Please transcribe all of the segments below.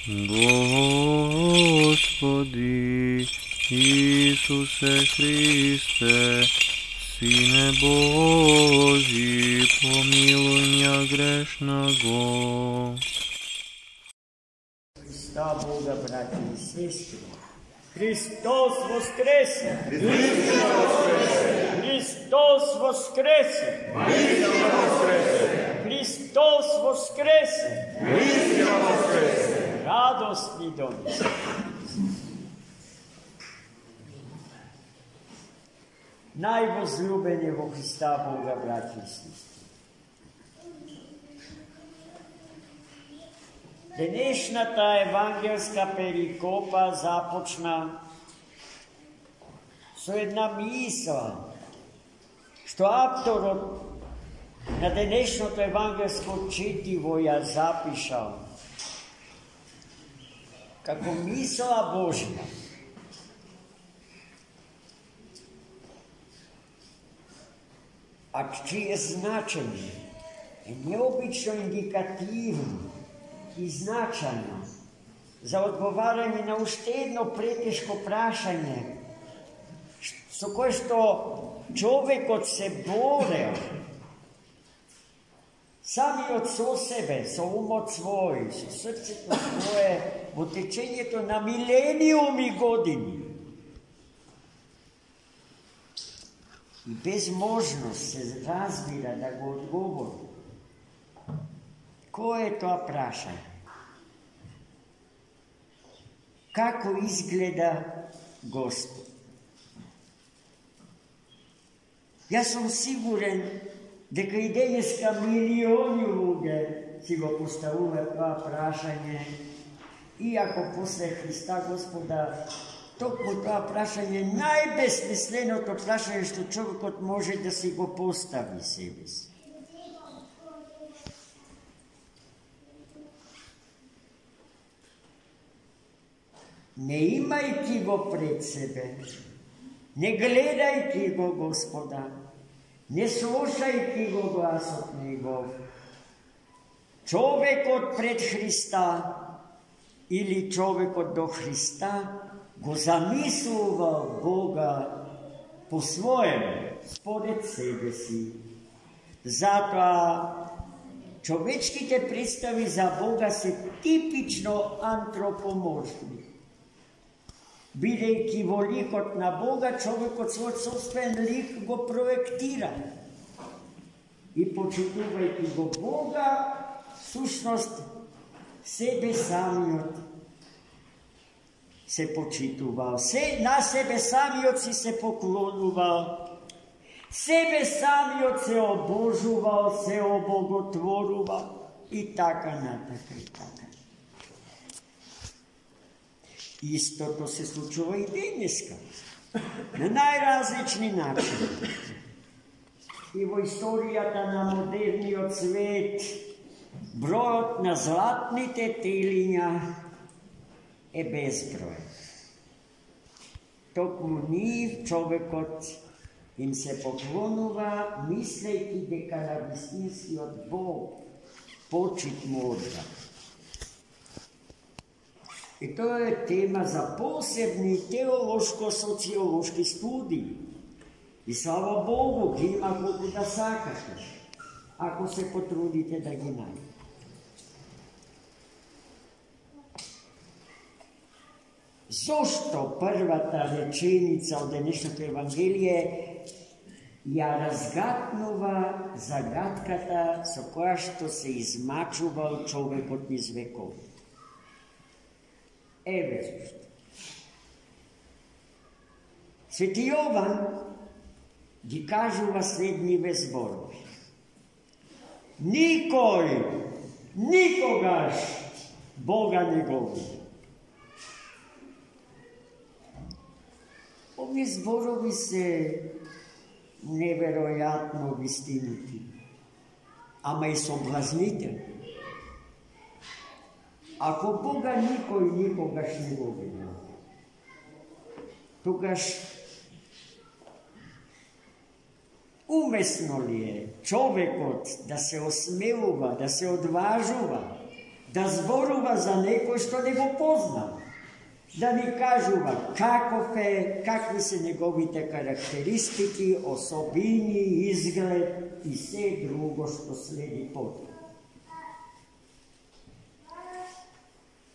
Господи Исусе Христе, Сине Божий, помилуй меня грешного. Христа Бога, братья и сестры, Христос воскресе! Христос воскресе! Христос воскресе! Радостни доми! Najvozljubeni во Христа Бога, братья и сестры. Денешната евангелска перикопа започна со една мисла, што авторот на денешното евангелско четиво ја запишал како мисла Божја. А чие значење е необично индикативно и значајно за одговарање на уште едно претешко прашање со кое што човекот се борел самиот со себе, со умот свој, со срцето свое во течењето на милениуми години. И без можност се разбира да го одговори. Кој е тоа прашање? Како изгледа Господ? Јас сум сигурен дека и денеска милиони луѓе си го поставуваат тоа прашање, иако после Христа Господа токму тоа прашање најбесмисленото прашање што човекот може да си го постави себе си. Не имајќи го пред себе, не гледајќи го Господа, не слушајќи го гласот Негов, човекот пред Христа или човекот до Христа го замислувал Бога по своему, според себе си. Затоа човечките представи за Бога се типично антропоморфни. Бидејќи во ликот на Бога, човекот свој собствен лик го проектира. И почитувајќи го Бога, сушност себе самиот се почитувал. На себе самиот си се поклонувал. Себе самиот се обожувал, се обоготворувал. И така натака, и така. Истото се случува и денеска, на најразлични начини. И во историјата на модерниот свет, бројот на златните телиња е безброј. Токму нив човекот им се поклонува, мислејќи дека на вистинскиот Бог почит му одда. И тоа е тема за посебни теолошко-социолошки студии. И слава Богу, ги има колку да сакате, ако се потрудите да ги најдете. Зошто првата реченица од денешното Евангелие ја разгатнува загадката со која што се измачувал човекот низ векови? Еве зашто. Свети Јован ги кажува следниве зборови. Никој, никогаш Бога не го види. Овие зборови се неверојатно вистинити, ама и соблазнителни. Ако Бога никој никогаш не го видел, тогаш умесно ли е човекот да се осмелува, да се одважува да зборува за некој што не го познава, да ни кажува каков е, какви се неговите карактеристики, особини, изглед и се друго што следи потоа.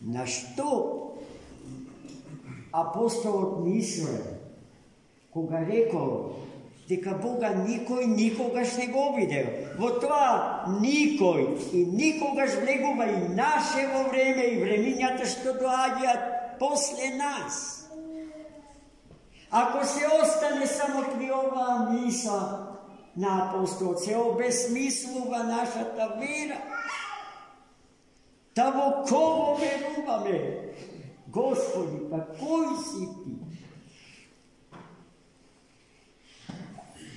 На што апостолот мисле кога рекол дека Бога никој никогаш не го видел? Во тоа никој и никогаш влегува и нашево време и времињата што доаѓаат после нас. Ако се остане само при оваа мисла на апостолот, се обесмислува нашата вера. Та во кого веруваме? Господи, па кој си ти?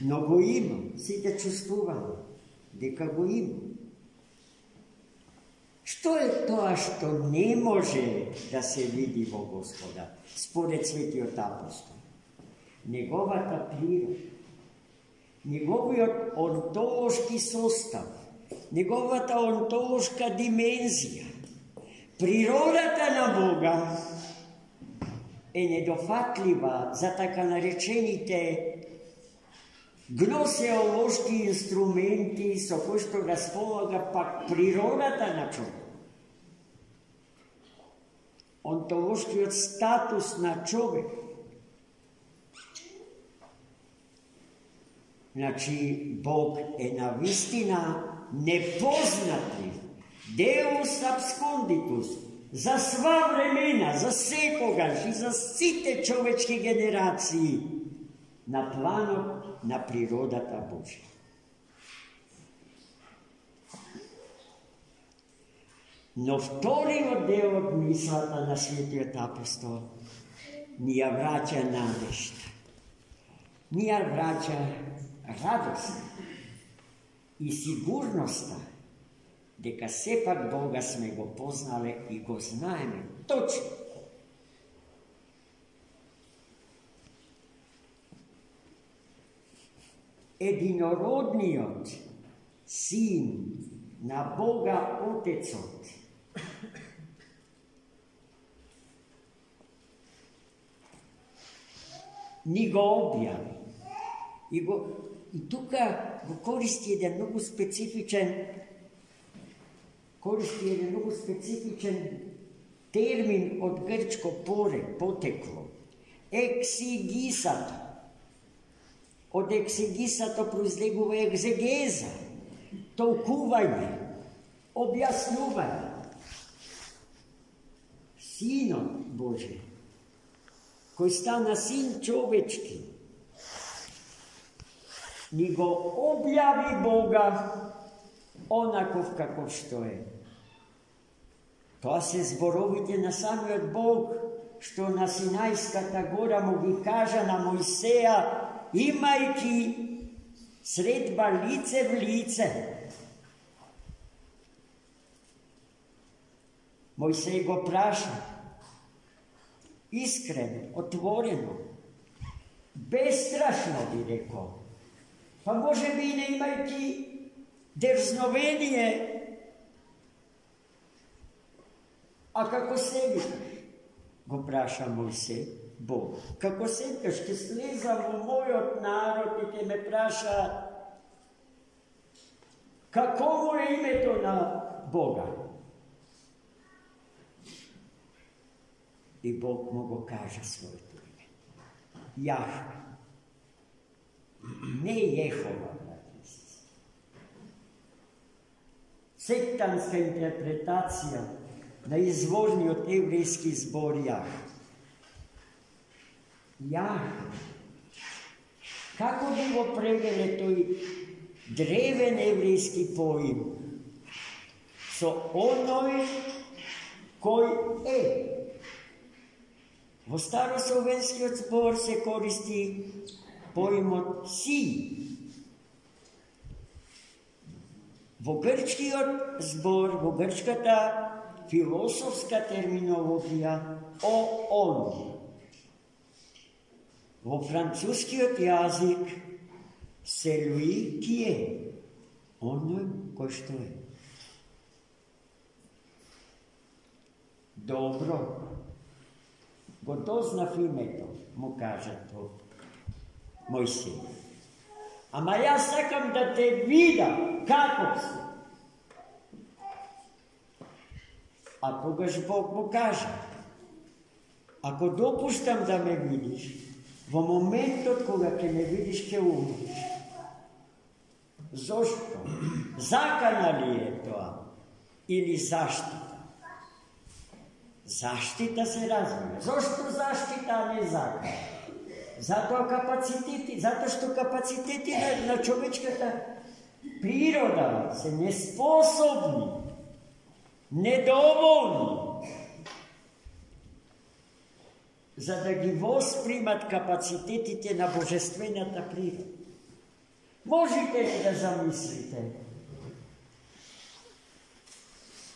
Но го има, сите чувствуваме дека го има. Што е тоа што не може да се види во Господа, според светиот апостол? Неговата природа, неговиот онтолошки состав, неговата онтолошка димензија. Природата на Бога е недофатлива за така наречените гносеолошки инструменти со кои што располага пак природата на човек. Онтолошкиот статус на човек. Значи, Бог е навистина непознатлив, Deus absconditus, за сва времена, за секогаш и за сите човечки генерации на планот на природата Божја. Но вториот дел од мислата на светиот апостол ни ја враќа надежда, ни ја враќа радост и сигурноста дека сепак Бога сме го познале и го знаеме точно. Единородниот син на Бога Отецот ни го објави и тука го користи еден многу специфичен термин од грчко потекло. Ексигисато. Од ексигисато произлегува екзегеза, толкување, објаснување. Синот Божи, кој стана син човечки, ни го објави Бога онаков каков што е. Тоа се зборовите на самиот Бог, што на Синајската гора му ги кажа на Мојсеја, имајќи средба лице в лице. Мојсеј го праша, искрено, отворено, бестрашно би рекол. Па може би не имајќи дерзновение, а како се викаш? Го праша Мојсеј, Бог. Како се викаш, ќе слезам во мојот народ и ќе ме праша како му е името на Бога. И Бог му го кажа своето име. Јахве. Не Јехова, сектанска интерпретација на изворниот еврејски збор Јахве. Јахве. Како би го превеле тој древен еврејски поим? Со оној кој е. Во старословенскиот збор се користи поимот си. Во грчкиот збор, во грчката философска терминологија, он. Во францускиот јазик celui qui est, оној кој што е. Dobro, го дознав името, му каже то Мојсија. Ама јас сакам да те видам како си. А тогаш Бог му каже, ако допуштам да ме видиш, во моментот кога ќе ме видиш, ќе умреш. Зошто? Закана ли е тоа? Или заштита? Заштита се разбира. Зошто заштита, а не закана? Затоа што капацитети на човечката природа се неспособни, недоволни, за да ги воспримат капацитетите на божествената природа. Можете ли да замислите?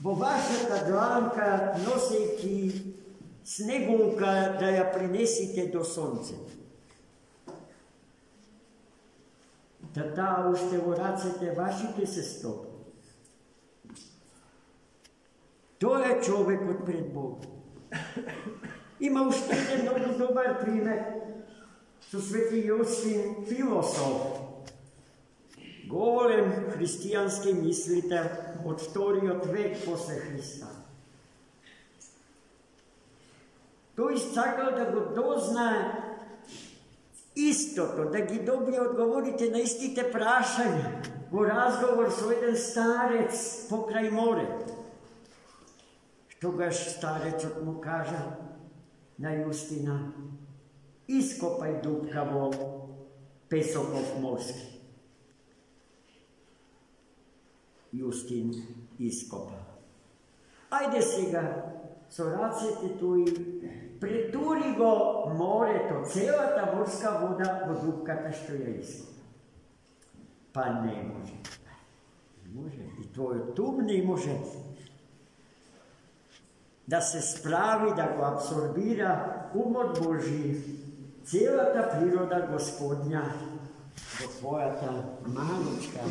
Во вашата дланка, носејќи снегулка, да ја принесите до сонцето. Да таа уште во рацете вашите се стопи. Тоа е човекот пред Бог. Има уште еден многу добар пример со свети Јосифин, философ, голем христијански мислител од вториот век после Христа. Тој сакал да го дознае истото, да ги добие одговорите на истите прашања во разговор со еден старец покрај морето. Тогаш старецот му кажа на Јустина, ископај дупка во песоков морски. Јустин ископа. Ајде сега, со рацете туи, претури го морето, целата морска вода во дупката што ја ископа. Па не може. Не може. И твојот ум не може да се справи, да го абсорбира умот Божи, целата природа Господња во твојата малучка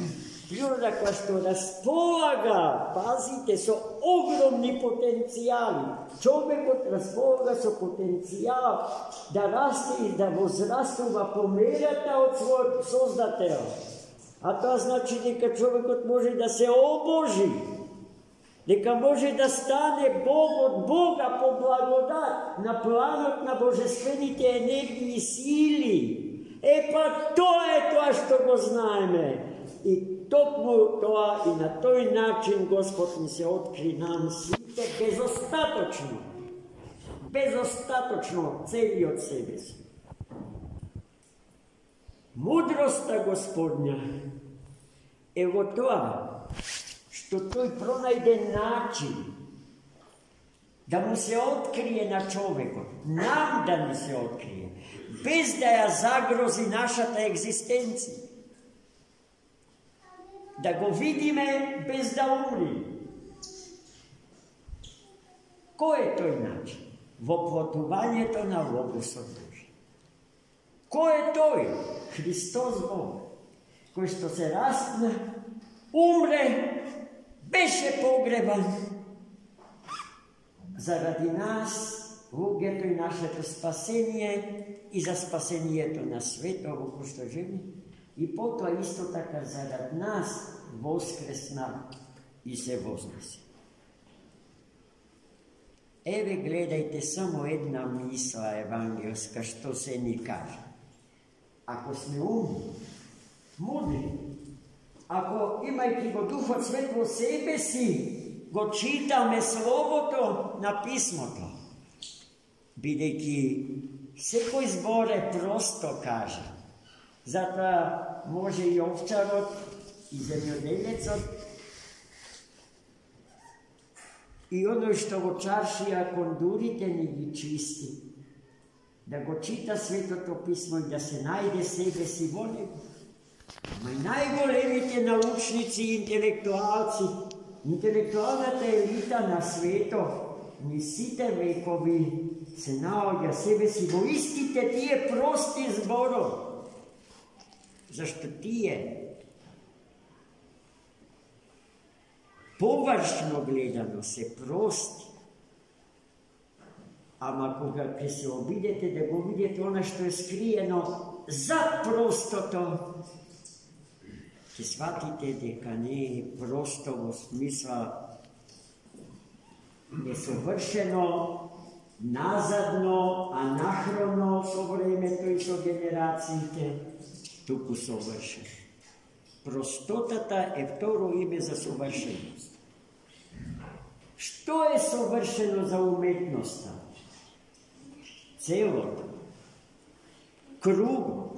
природа, која што располага, пазите, со огромни потенцијали. Човекот располага со потенцијал да расте и да возрастува по мерата од својот Создател. А тоа значи дека човекот може да се обожи, дека може да стане Бог од Бога по благодат на планот на божествените енергии и сили. Па тоа е тоа што го знаеме. И токму тоа и на тој начин Господ ни се откри нам сите безостаточно целиот себе си. Мудроста Господња е во тоа што тој пронајде начин да му се открие на човекот, нам да ни се открие, без да ја загрози нашата екзистенција. Да го видиме без да умри. Кој е тој начин? Воплотувањето на Логосот Божи. Кој е тој? Христос Бог, кој што се растна, умре, беше погребан. Заради нас, луѓето и нашето спасение и за спасението на светот во кој што живееме. И потоа исто така зарад нас воскресна и се вознесе. Еве гледајте само една мисла евангелска што се ни каже. Ако сме умни, мудри, ако имајќи го Духот Свет во себе си, го читаме Словото на Писмото, бидејќи секој збор е просто каже. Затоа може и овчарот, и земјоделецот, и оној што во чаршија кондурите ни ги чисти, да го чита Светото Писмо и да се најде себе си во него. Ама и најголемите научници и интелектуалци, интелектуалната елита на светот, ни сите векови се наоѓа себе си во истите тие прости зборови. Зашто тие, површно гледано, се прости, ама кога ќе се обидете да го видите она што е скриено зад простото, ќе сватите дека не е просто во смисла несовршено, назадно, анахроно со времето и со генерациите, туку совршено. Простотата е второ име за совршеност. Што е совршено за уметноста? Целото, кругот.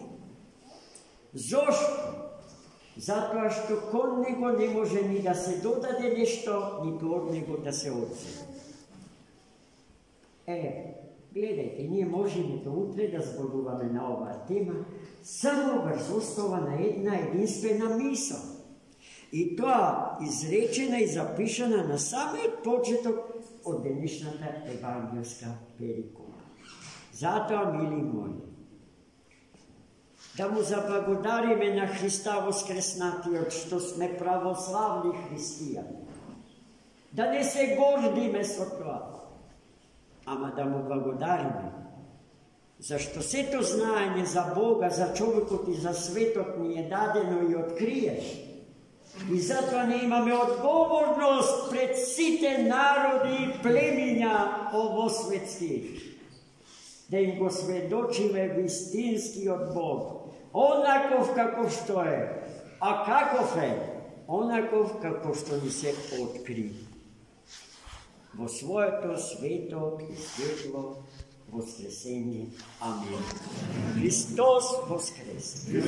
Зошто? Затоа што кон него не може ни да се додаде нешто, ниту од него да се одземе. Гледајте, ние можеме до утре да зборуваме на оваа тема само врз основа на една единствена мисла. И тоа изречена и запишана на самиот почеток од денешната евангелска перикола. Затоа, мили мои, да му заблагодариме на Христа воскреснатиот што сме православни христијани. Да не се гордиме со тоа, ама да му благодариме, зашто сето знаење за Бога, за човекот и за светот ни е дадено и откриено. И затоа не имаме одговорност пред сите народи и племиња овосветски, да им го сведочиме вистинскиот Бог, онаков како што е. А каков е? Онаков како што ни се откри во своето свето и светло воскресение. Амин. Христос воскресе!